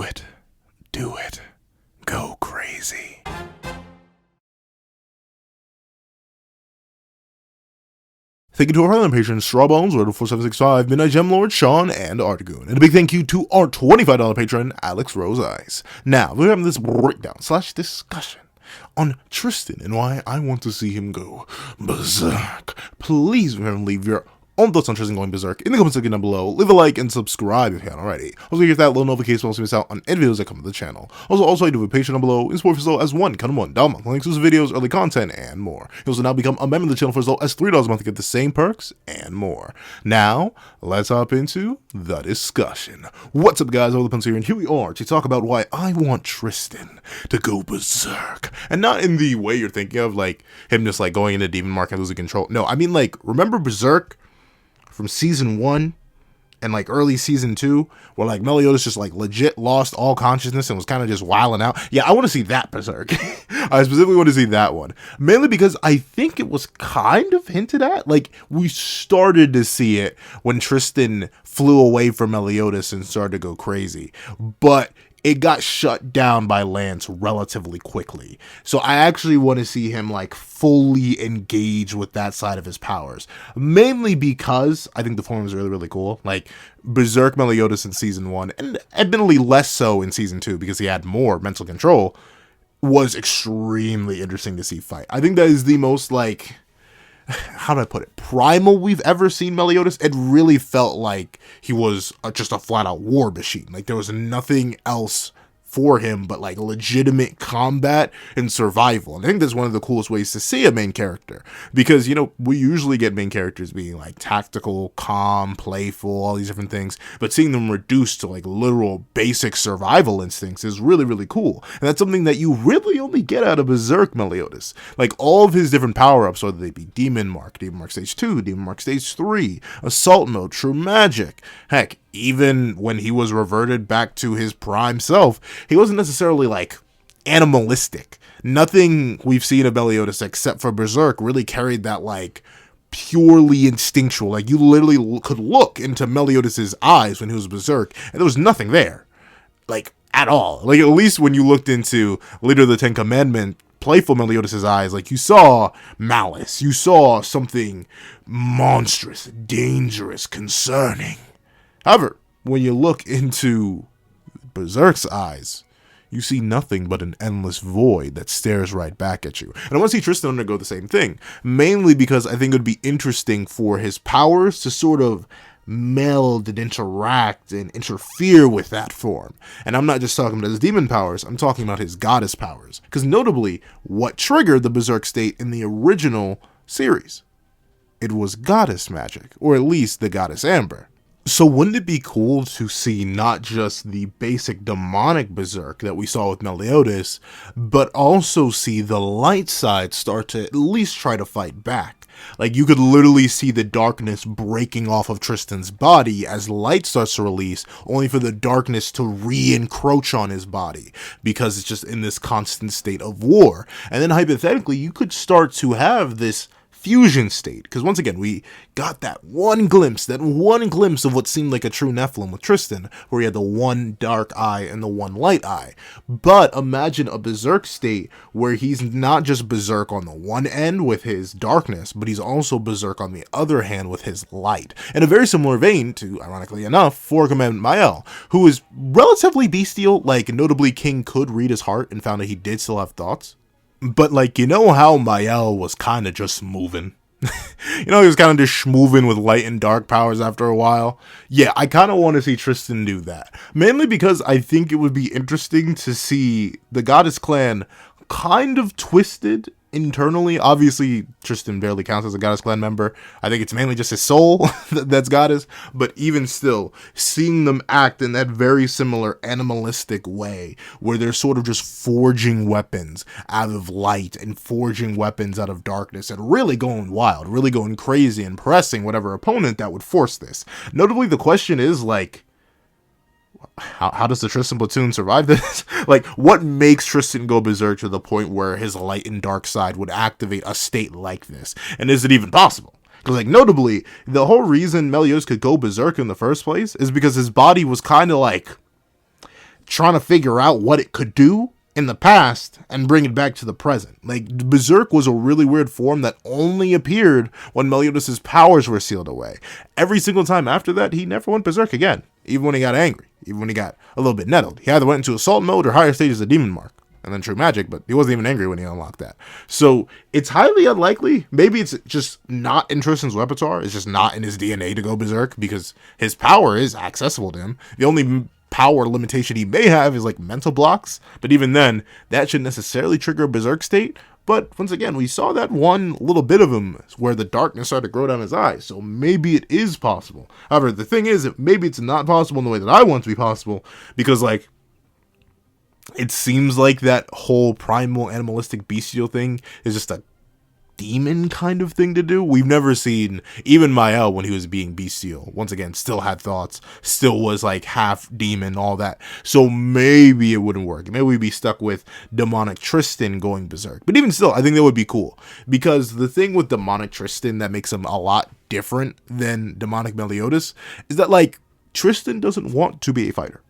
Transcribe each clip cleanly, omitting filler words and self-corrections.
Do it. Do it. Go crazy. Thank you to our island patrons, Strawbones, Roto4765, Midnight Gem Lord, Sean, and Artigoon. And a big thank you to our $25 patron, Alex Rose Eyes. Now, we're having this breakdown / discussion on Tristan and why I want to see him go berserk. Please remember to leave your own thoughts on Tristan going berserk in the comments section down below. Leave a like and subscribe if you haven't already. Also, hit that little notification so you don't miss out on any videos that come to the channel. Also, I do have a Patreon down below in support for as low as $1 down month, links to videos, early content, and more. You also now become a member of the channel for as low as $3 a month to get the same perks and more. Now, let's hop into the discussion. What's up, guys? All the Puns here, and here we are to talk about why I want Tristan to go berserk. And not in the way you're thinking of, like, him just, like, going into Demon Mark and losing control. No, I mean, like, remember Berserk from season 1 and like early season 2 where like Meliodas just like legit lost all consciousness and was kind of just wilding out? Yeah, I want to see that Berserk. I specifically want to see that one, mainly because I think it was kind of hinted at. Like, we started to see it when Tristan flew away from Meliodas and started to go crazy, but it got shut down by Lance relatively quickly. So I actually want to see him like fully engage with that side of his powers. Mainly because I think the form is really, really cool. Like Berserk Meliodas in season 1, and admittedly less so in season 2 because he had more mental control, was extremely interesting to see fight. I think that is the most like, how do I put it, primal we've ever seen Meliodas. It really felt like he was just a flat-out war machine. Like, there was nothing else for him but like legitimate combat and survival. And I think that's one of the coolest ways to see a main character, because, you know, we usually get main characters being like tactical, calm, playful, all these different things, but seeing them reduced to like literal basic survival instincts is really, really cool. And that's something that you really only get out of Berserk Meliodas. Like, all of his different power-ups, whether they be Demon Mark Stage 2, Demon Mark Stage 3, Assault Mode, True Magic, heck, even when he was reverted back to his prime self, he wasn't necessarily like animalistic. Nothing we've seen of Meliodas except for Berserk really carried that like purely instinctual. Like, you literally could look into Meliodas' eyes when he was Berserk and there was nothing there, like, at all. Like, at least when you looked into Leader of the Ten Commandment playful Meliodas' eyes, like, you saw malice, you saw something monstrous, dangerous, concerning. However, when you look into Berserk's eyes, you see nothing but an endless void that stares right back at you. And I want to see Tristan undergo the same thing, mainly because I think it would be interesting for his powers to sort of meld and interact and interfere with that form. And I'm not just talking about his demon powers, I'm talking about his goddess powers. Because notably, what triggered the Berserk state in the original series? It was goddess magic, or at least the goddess Amber. So wouldn't it be cool to see not just the basic demonic Berserk that we saw with Meliodas, but also see the light side start to at least try to fight back? Like, you could literally see the darkness breaking off of Tristan's body as light starts to release, only for the darkness to re-encroach on his body, because it's just in this constant state of war. And then hypothetically, you could start to have this fusion state, because once again, we got that one glimpse of what seemed like a true Nephilim with Tristan, where he had the one dark eye and the one light eye. But imagine a Berserk state where he's not just Berserk on the one end with his darkness, but he's also Berserk on the other hand with his light. In a very similar vein to, ironically enough, Fourth Commandment Mael, who is relatively bestial. Like, notably, King could read his heart and found that he did still have thoughts. But, like, you know how Mael was kind of just moving? You know, he was kind of just schmoving with light and dark powers after a while? Yeah, I kind of want to see Tristan do that. Mainly because I think it would be interesting to see the Goddess Clan kind of twisted internally. Obviously, Tristan barely counts as a Goddess Clan member. I think it's mainly just his soul that's Goddess. But even still, seeing them act in that very similar animalistic way, where they're sort of just forging weapons out of light and forging weapons out of darkness and really going wild, really going crazy and pressing whatever opponent that would force this. Notably, the question is, like, how does the Tristan platoon survive this? Like, what makes Tristan go berserk to the point where his light and dark side would activate a state like this? And is it even possible? Because, like, notably, the whole reason Meliodas could go berserk in the first place is because his body was kind of, like, trying to figure out what it could do in the past and bring it back to the present. Like, Berserk was a really weird form that only appeared when Meliodas' powers were sealed away. Every single time after that, he never went Berserk again, even when he got angry, even when he got a little bit nettled. He either went into assault mode or higher stages of demon mark, and then true magic, but he wasn't even angry when he unlocked that. So it's highly unlikely. Maybe it's just not in Tristan's repertoire. It's just not in his DNA to go Berserk, because his power is accessible to him. The only power limitation he may have is like mental blocks, but even then, that shouldn't necessarily trigger a Berserk state. But once again, we saw that one little bit of him where the darkness started to grow down his eyes, so maybe it is possible. However, the thing is that maybe it's not possible in the way that I want it to be possible, because like, it seems like that whole primal animalistic bestial thing is just a demon kind of thing to do. We've never seen, even Mael when he was being bestial, once again, still had thoughts, still was like half demon, all that. So maybe it wouldn't work. Maybe we'd be stuck with demonic Tristan going berserk. But even still, I think that would be cool, because the thing with demonic Tristan that makes him a lot different than demonic Meliodas is that, like, Tristan doesn't want to be a fighter.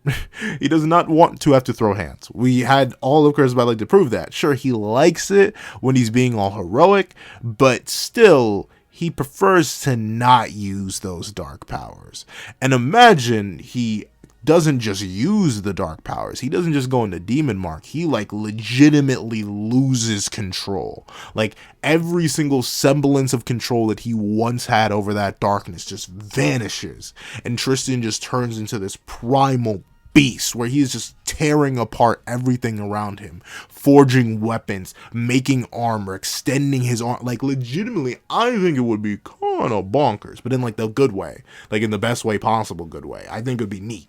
He does not want to have to throw hands. We had all of Curse Battle to prove that. Sure, he likes it when he's being all heroic, but still, he prefers to not use those dark powers. And imagine he doesn't just use the dark powers. He doesn't just go into demon mark. He like legitimately loses control. Like, every single semblance of control that he once had over that darkness just vanishes. And Tristan just turns into this primal beast where he is just tearing apart everything around him, forging weapons, making armor, extending his arm. Like, legitimately, I think it would be kind of bonkers, but in like the good way, like in the best way possible good way. I think it would be neat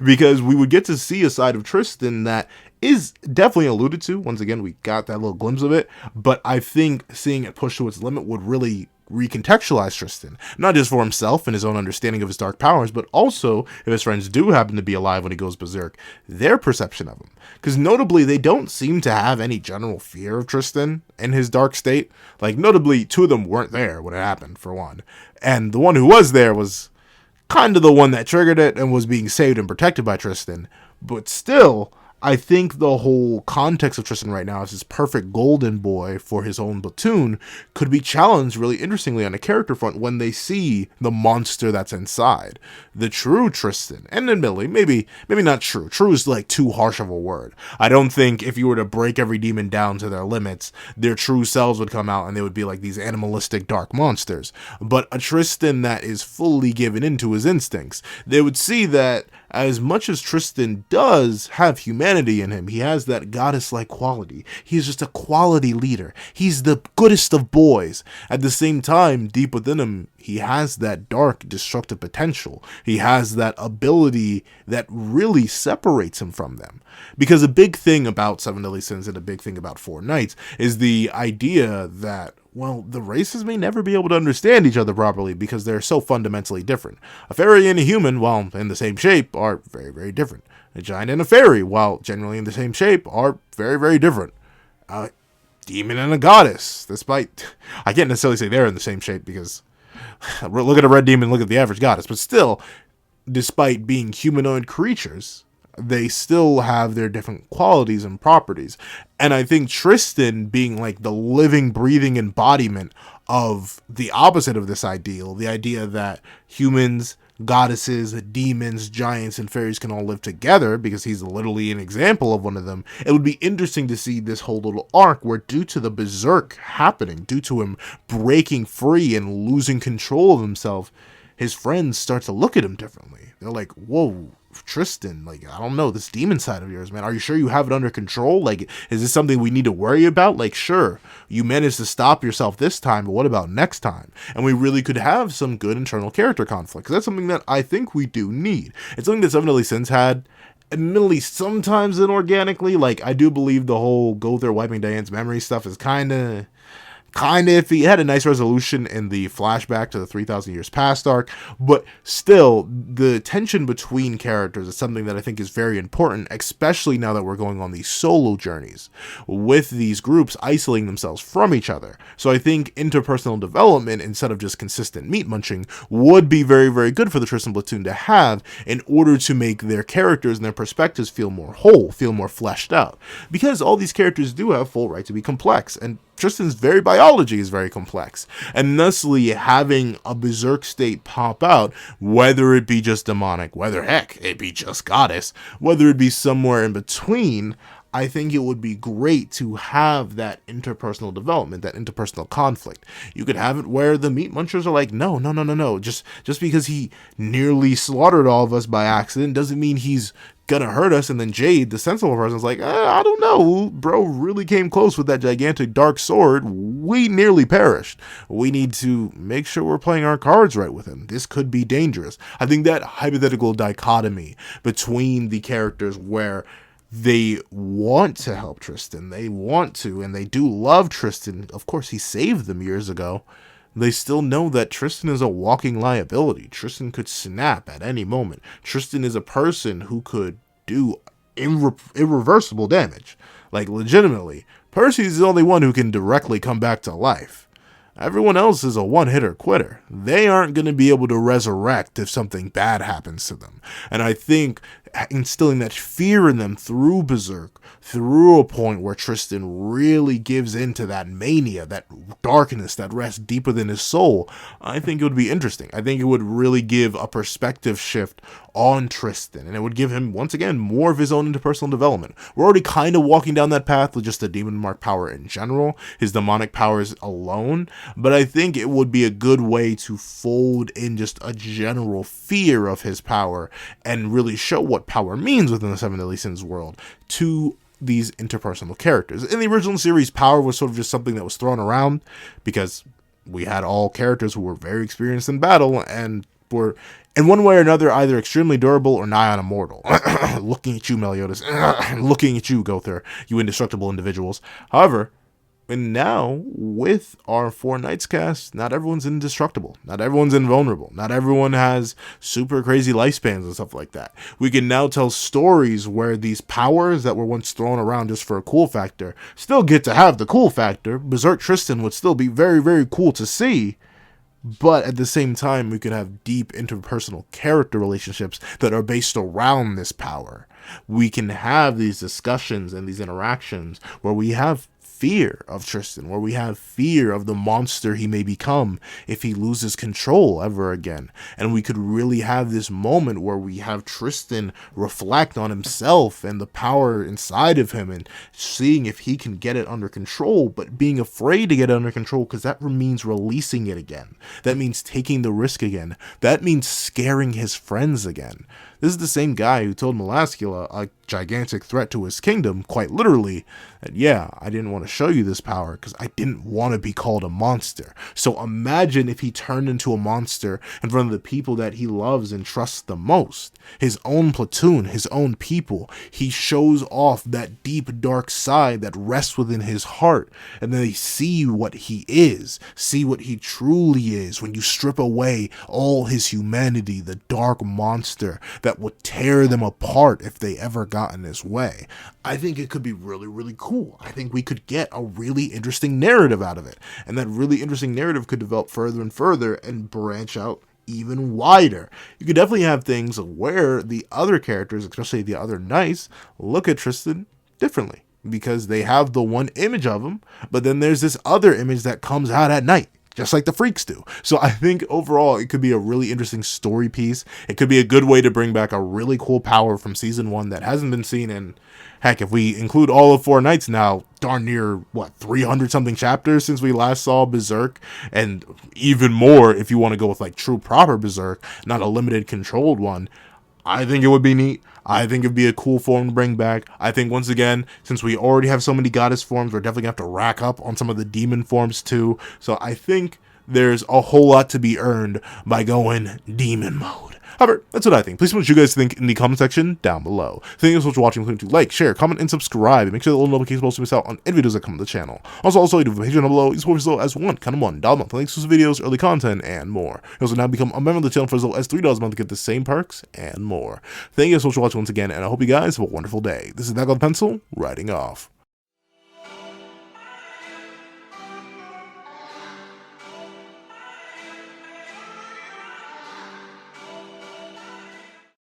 because we would get to see a side of Tristan that is definitely alluded to. Once again, we got that little glimpse of it, but I think seeing it pushed to its limit would really recontextualize Tristan, not just for himself and his own understanding of his dark powers, but also, if his friends do happen to be alive when he goes berserk, their perception of him. Because notably, they don't seem to have any general fear of Tristan in his dark state. Like, notably, two of them weren't there when it happened, for one. And the one who was there was kind of the one that triggered it and was being saved and protected by Tristan. But still, I think the whole context of Tristan right now as his perfect golden boy for his own platoon could be challenged really interestingly on a character front when they see the monster that's inside. The true Tristan, and admittedly, maybe not true. True is like too harsh of a word. I don't think if you were to break every demon down to their limits, their true selves would come out and they would be like these animalistic dark monsters. But a Tristan that is fully given into his instincts, they would see that as much as Tristan does have humanity in him, he has that goddess-like quality. He's just a quality leader. He's the goodest of boys. At the same time, deep within him, he has that dark, destructive potential. He has that ability that really separates him from them. Because a big thing about Seven Deadly Sins and a big thing about Four Knights is the idea that, well, the races may never be able to understand each other properly because they're so fundamentally different. A fairy and a human, while in the same shape, are very, very different. A giant and a fairy, while generally in the same shape, are very, very different. A demon and a goddess, despite, I can't necessarily say they're in the same shape because look at a red demon, look at the average goddess, but still, despite being humanoid creatures, they still have their different qualities and properties. And I think Tristan being like the living, breathing embodiment of the opposite of this ideal, the idea that humans, goddesses, demons, giants, and fairies can all live together because he's literally an example of one of them. It would be interesting to see this whole little arc where, due to the berserk happening, due to him breaking free and losing control of himself, his friends start to look at him differently. They're like, whoa, Tristan, like, I don't know, this demon side of yours, man, are you sure you have it under control? Like, is this something we need to worry about? Like, sure, you managed to stop yourself this time, but what about next time? And we really could have some good internal character conflict, because that's something that I think we do need. It's something that Seven Deadly Sins had, admittedly sometimes inorganically. Like, I do believe the whole go there wiping Diane's memory stuff is kind of kind of iffy. It had a nice resolution in the flashback to the 3,000 years past arc, but still, the tension between characters is something that I think is very important, especially now that we're going on these solo journeys, with these groups isolating themselves from each other. So I think interpersonal development, instead of just consistent meat munching, would be very, very good for the Tristan platoon to have in order to make their characters and their perspectives feel more whole, feel more fleshed out. Because all these characters do have full right to be complex, and Tristan's very biology is very complex, and thusly having a Berserk state pop out, whether it be just demonic, whether heck it be just goddess, whether it be somewhere in between, I think it would be great to have that interpersonal development, that interpersonal conflict. You could have it where the meat munchers are like, no. Just because he nearly slaughtered all of us by accident doesn't mean he's gonna hurt us. And then Jade, the sensible person, is like, I don't know, bro really came close with that gigantic dark sword. We nearly perished. We need to make sure we're playing our cards right with him. This could be dangerous. I think that hypothetical dichotomy between the characters where they want to help Tristan, they want to, and they do love Tristan. Of course, he saved them years ago. They still know that Tristan is a walking liability. Tristan could snap at any moment. Tristan is a person who could do irreversible damage. Like, legitimately. Percy's the only one who can directly come back to life. Everyone else is a one-hitter quitter. They aren't going to be able to resurrect if something bad happens to them. And I think instilling that fear in them through Berserk, through a point where Tristan really gives into that mania, that darkness that rests deep within his soul, I think it would be interesting. I think it would really give a perspective shift on Tristan, and it would give him, once again, more of his own interpersonal development. We're already kind of walking down that path with just the demon mark power in general, his demonic powers alone, but I think it would be a good way to fold in just a general fear of his power and really show what power means within the Seven Deadly Sins world to these interpersonal characters. In the original series, power was sort of just something that was thrown around because we had all characters who were very experienced in battle and were, in one way or another, either extremely durable or nigh on immortal. Looking at you, Meliodas. Looking at you, Gother. You indestructible individuals. However, and now, with our Four Knights cast, not everyone's indestructible. Not everyone's invulnerable. Not everyone has super crazy lifespans and stuff like that. We can now tell stories where these powers that were once thrown around just for a cool factor still get to have the cool factor. Berserk Tristan would still be very, very cool to see. But at the same time, we could have deep interpersonal character relationships that are based around this power. We can have these discussions and these interactions where we have fear of Tristan, where we have fear of the monster he may become if he loses control ever again. And we could really have this moment where we have Tristan reflect on himself and the power inside of him and seeing if he can get it under control, but being afraid to get it under control because that means releasing it again. That means taking the risk again. That means scaring his friends again. This is the same guy who told Melascula, a gigantic threat to his kingdom, quite literally, that yeah, I didn't want to show you this power because I didn't want to be called a monster. So imagine if he turned into a monster in front of the people that he loves and trusts the most. His own platoon, his own people. He shows off that deep, dark side that rests within his heart. And then they see what he is. See what he truly is when you strip away all his humanity, the dark monster that would tear them apart if they ever got in his way. I think it could be really, really cool. I think we could get a really interesting narrative out of it. And that really interesting narrative could develop further and further and branch out even wider. You could definitely have things where the other characters, especially the other knights, look at Tristan differently because they have the one image of him, but then there's this other image that comes out at night, just like the freaks do. So I think overall it could be a really interesting story piece. It could be a good way to bring back a really cool power from season 1 that hasn't been seen in, heck, if we include all of Four Knights now, darn near, 300 something chapters since we last saw Berserk, and even more if you want to go with like true proper Berserk, not a limited controlled one. I think it would be neat. I think it'd be a cool form to bring back. I think, once again, since we already have so many goddess forms, we're definitely going to have to rack up on some of the demon forms too. So I think there's a whole lot to be earned by going demon mode. However, that's what I think. Please tell me what you guys think in the comment section down below. Thank you so much for watching. Please do like, share, comment, and subscribe. And make sure the little notification bell so you miss out on any videos that come to the channel. Also, you do have a page down below. You support as low as $1 a month. Links to videos, early content, and more. You also now become a member of the channel for as low as $3 a month to get the same perks and more. Thank you so much for watching once again, and I hope you guys have a wonderful day. This is Back on the Pencil, writing off.